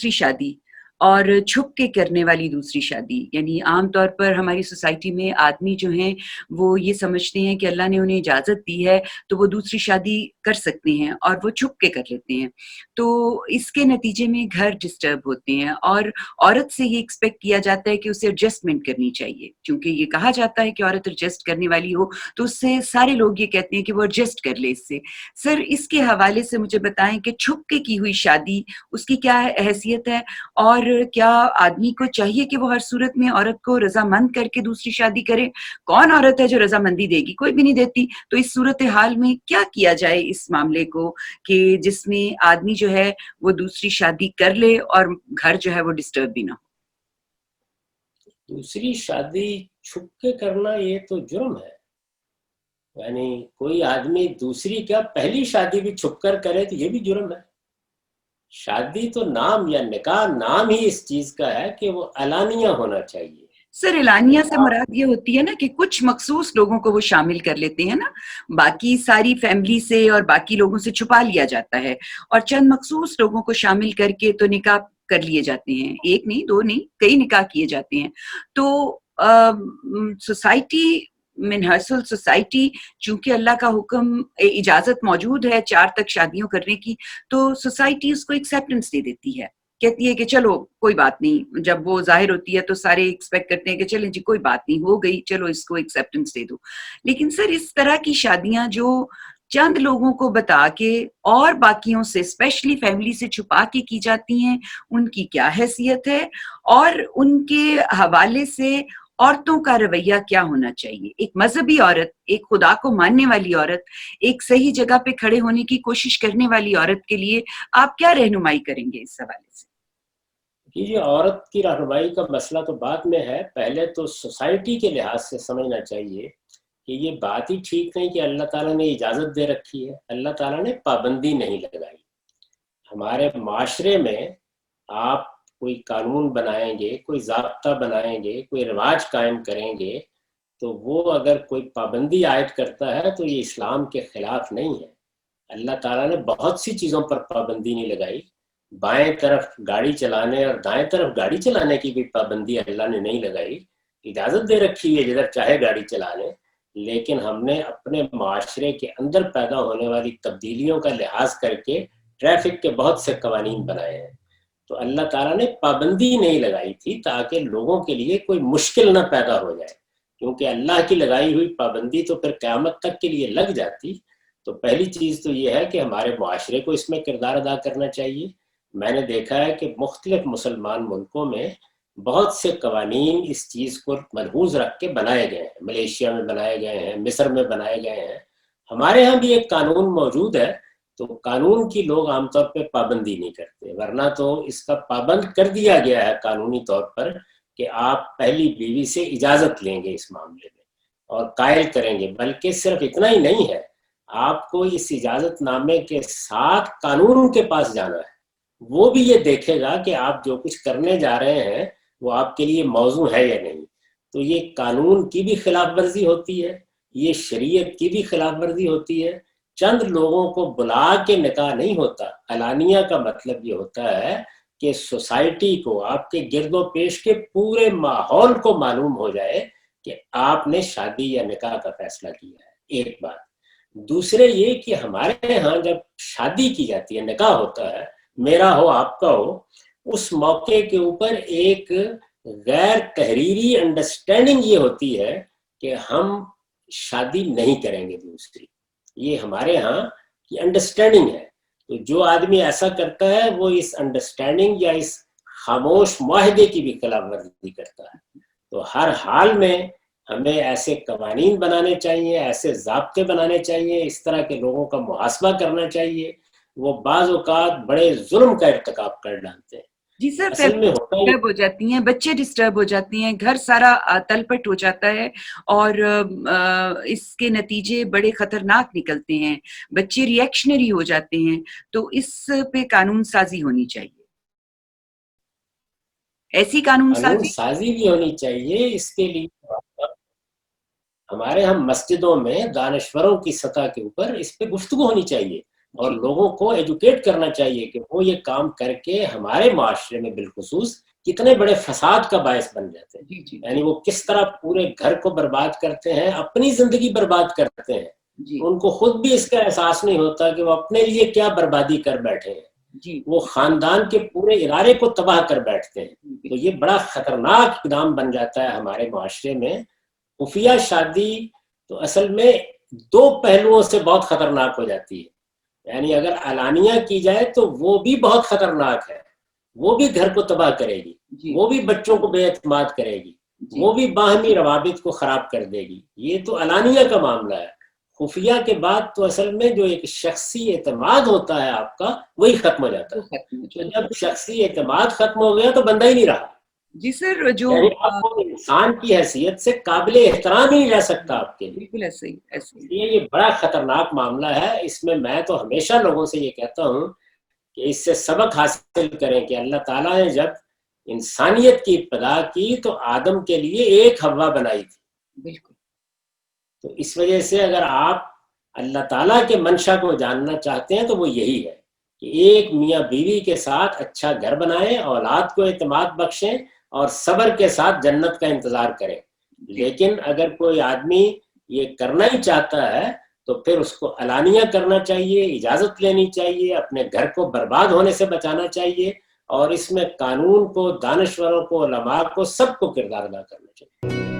दूसरी शादी और छुप के करने वाली दूसरी शादी, यानी आम तौर पर हमारी सोसाइटी में आदमी जो हैं वो ये समझते हैं कि अल्लाह ने उन्हें इजाज़त दी है तो वो दूसरी शादी कर सकते हैं और वो छुप के कर लेते हैं। तो इसके नतीजे में घर डिस्टर्ब होते हैं और औरत से ये एक्सपेक्ट किया जाता है कि उसे एडजस्टमेंट करनी चाहिए, क्योंकि ये कहा जाता है कि औरत एडजस्ट करने वाली हो, तो उससे सारे लोग ये कहते हैं कि वो एडजस्ट कर ले इससे। सर, इसके हवाले से मुझे बताएँ कि छुप के की हुई शादी, उसकी क्या हैसियत है? और क्या आदमी को चाहिए कि वो हर सूरत में औरत को रज़ामंद करके दूसरी शादी करे? कौन औरत है जो रज़ामंदी देगी? कोई भी नहीं देती। तो इस सूरत-ए-हाल में क्या किया जाए इस मामले को कि जिसमें आदमी जो है वो दूसरी शादी कर ले और घर जो है वो डिस्टर्ब भी ना हो? दूसरी शादी छुप के करना ये तो जुर्म है। यानी कोई आदमी दूसरी क्या पहली शादी भी छुप कर करे तो ये भी जुर्म है। शादी तो नाम या निकाह नाम ही इस चीज का है कि वो अलानिया होना चाहिए। सर, एलानिया से मुराद ये होती है ना कि कुछ मखसूस लोगों को वो शामिल कर लेते हैं ना, बाकी सारी फैमिली से और बाकी लोगों से छुपा लिया जाता है और चंद मखसूस लोगों को शामिल करके तो निकाह कर लिए जाते हैं। 1 नहीं, 2 नहीं, कई निकाह किए जाते हैं। तो सोसाइटी मिनहसल सोसाइटी, चूँकि अल्लाह का हुक्म इजाज़त मौजूद है 4 तक शादियों करने की, तो सोसाइटी उसको एक्सेप्टेंस दे देती है। कहती है कि चलो कोई बात नहीं, जब वो ज़ाहिर होती है तो सारे एक्सपेक्ट करते हैं कि चलें जी कोई बात नहीं, हो गई, चलो इसको एक्सेप्टेंस दे दो। लेकिन सर, इस तरह की शादियाँ जो चंद लोगों को बता के और बाकियों से स्पेशली फैमिली से छुपा के की जाती हैं, उनकी क्या हैसियत है? और उनके हवाले से औरतों का रवैया क्या होना चाहिए? एक मज़हबी औरत, एक खुदा को मानने वाली औरत, एक सही जगह पे खड़े होने की कोशिश करने वाली औरत के लिए आप क्या रहनुमाई करेंगे इस हवाले से? ये औरत की रहनुमाई का मसला तो बाद में है। पहले तो सोसाइटी के लिहाज से समझना चाहिए कि ये बात ही ठीक नहीं कि अल्लाह ताला ने इजाज़त दे रखी है। अल्लाह ताला ने पाबंदी नहीं लगाई। हमारे माशरे में आप कोई कानून बनाएंगे, कोई ज़ाब्ता बनाएंगे, कोई रिवाज कायम करेंगे, तो वो अगर कोई पाबंदी आयद करता है तो ये इस्लाम के खिलाफ नहीं है। अल्लाह ताला ने बहुत सी चीज़ों पर पाबंदी नहीं लगाई। बाएं तरफ गाड़ी चलाने और दाएं तरफ गाड़ी चलाने की भी पाबंदी अल्लाह ने नहीं लगाई। इजाज़त दे रखी है जिधर चाहे गाड़ी चला लें, लेकिन हमने अपने माशरे के अंदर पैदा होने वाली तब्दीलियों का लिहाज करके ट्रैफिक के बहुत से कवानीन बनाए हैं। तो अल्लाह ताला ने पाबंदी नहीं लगाई थी ताकि लोगों के लिए कोई मुश्किल न पैदा हो जाए, क्योंकि अल्लाह की लगाई हुई पाबंदी तो फिर क़यामत तक के लिए लग जाती। तो पहली चीज़ तो ये है कि हमारे माशरे को इसमें किरदार अदा करना चाहिए। मैंने देखा है कि मुख्तलिफ मुसलमान मुल्कों में बहुत से कवानीन इस चीज़ को मलहूज रख के बनाए गए हैं। मलेशिया में बनाए गए हैं, मिस्र में बनाए गए हैं, हमारे यहाँ भी एक कानून मौजूद है। तो कानून की लोग आमतौर पे पाबंदी नहीं करते, वरना तो इसका पाबंद कर दिया गया है कानूनी तौर पर कि आप पहली बीवी से इजाज़त लेंगे इस मामले में और कायल करेंगे। बल्कि सिर्फ इतना ही नहीं है, आपको इस इजाज़तनामे के साथ कानून के पास जाना है। वो भी ये देखेगा कि आप जो कुछ करने जा रहे हैं वो आपके लिए मौजू है या नहीं। तो ये कानून की भी खिलाफ वर्जी होती है, ये शरीयत की भी खिलाफ वर्जी होती है। चंद लोगों को बुला के निकाह नहीं होता। अलानिया का मतलब ये होता है कि सोसाइटी को, आपके गिरदो पेश के पूरे माहौल को मालूम हो जाए कि आपने शादी या निकाह का फैसला किया है। एक बात। दूसरे ये कि हमारे यहाँ जब शादी की जाती है, निकाह होता है, मेरा हो आपका हो, उस मौके के ऊपर एक गैर तहरीरी अंडरस्टैंडिंग ये होती है कि हम शादी नहीं करेंगे दूसरी। ये हमारे यहाँ की अंडरस्टैंडिंग है। तो जो आदमी ऐसा करता है वो इस अंडरस्टैंडिंग या इस खामोश मुआहदे की भी खिलाफ वर्जी करता है। तो हर हाल में हमें ऐसे कवानीन बनाने चाहिए, ऐसे ज़ाब्ते बनाने चाहिए, इस तरह के लोगों का मुहासबा करना चाहिए। वो बाज़ औक़ात बड़े जुल्म का इर्तिकाब कर डालते हैं। जी सर, असल में फैमिली होता ही डिस्टर्ब हो जाती हैं, बच्चे डिस्टर्ब हो जाती हैं, घर सारा तलपट हो जाता है और इसके नतीजे बड़े खतरनाक निकलते हैं, बच्चे रिएक्शनरी हो जाते हैं, तो इस पे कानून साज़ी होनी चाहिए। ऐसी कानून कानून साज़ी साजी भी होनी चाहिए। इसके लिए हमारे हम मस्जिदों में दानश्वरों की सतह के ऊपर इस पे गुफ्तगू होनी चाहिए। اور لوگوں کو ایجوکیٹ کرنا چاہیے کہ وہ یہ کام کر کے ہمارے معاشرے میں بالخصوص کتنے بڑے فساد کا باعث بن جاتے ہیں. یعنی وہ کس طرح پورے گھر کو برباد کرتے ہیں، اپنی زندگی برباد کرتے ہیں. ان کو خود بھی اس کا احساس نہیں ہوتا کہ وہ اپنے لیے کیا بربادی کر بیٹھے ہیں. وہ خاندان کے پورے ادارے کو تباہ کر بیٹھتے ہیں. تو یہ بڑا خطرناک اقدام بن جاتا ہے ہمارے معاشرے میں. خفیہ شادی تو اصل میں دو پہلوؤں سے بہت خطرناک ہو جاتی ہے. یعنی اگر علانیہ کی جائے تو وہ بھی بہت خطرناک ہے، وہ بھی گھر کو تباہ کرے گی، وہ بھی بچوں کو بے اعتماد کرے گی، وہ بھی باہمی روابط کو خراب کر دے گی. یہ تو علانیہ کا معاملہ ہے. خفیہ کے بعد تو اصل میں جو ایک شخصی اعتماد ہوتا ہے آپ کا، وہی ختم ہو جاتا ہے. تو جب شخصی اعتماد ختم ہو گیا تو بندہ ہی نہیں رہا. جی سر، جو یعنی آپ کو انسان کی حیثیت سے قابل احترام ہی نہیں رہ سکتا آپ کے لیے. بالکل ایسے ہی. یہ بڑا خطرناک معاملہ ہے. اس میں تو ہمیشہ لوگوں سے یہ کہتا ہوں کہ اس سے سبق حاصل کریں کہ اللہ تعالیٰ نے جب انسانیت کی ابتدا کی تو آدم کے لیے ایک حوا بنائی تھی. بالکل. تو اس وجہ سے اگر آپ اللہ تعالیٰ کے منشا کو جاننا چاہتے ہیں تو وہ یہی ہے کہ ایک میاں بیوی کے ساتھ اچھا گھر بنائیں، اولاد کو اعتماد بخشیں اور صبر کے ساتھ جنت کا انتظار کریں. لیکن اگر کوئی آدمی یہ کرنا ہی چاہتا ہے تو پھر اس کو علانیہ کرنا چاہیے، اجازت لینی چاہیے، اپنے گھر کو برباد ہونے سے بچانا چاہیے، اور اس میں قانون کو، دانشوروں کو، علماء کو، سب کو کردار ادا کرنا چاہیے.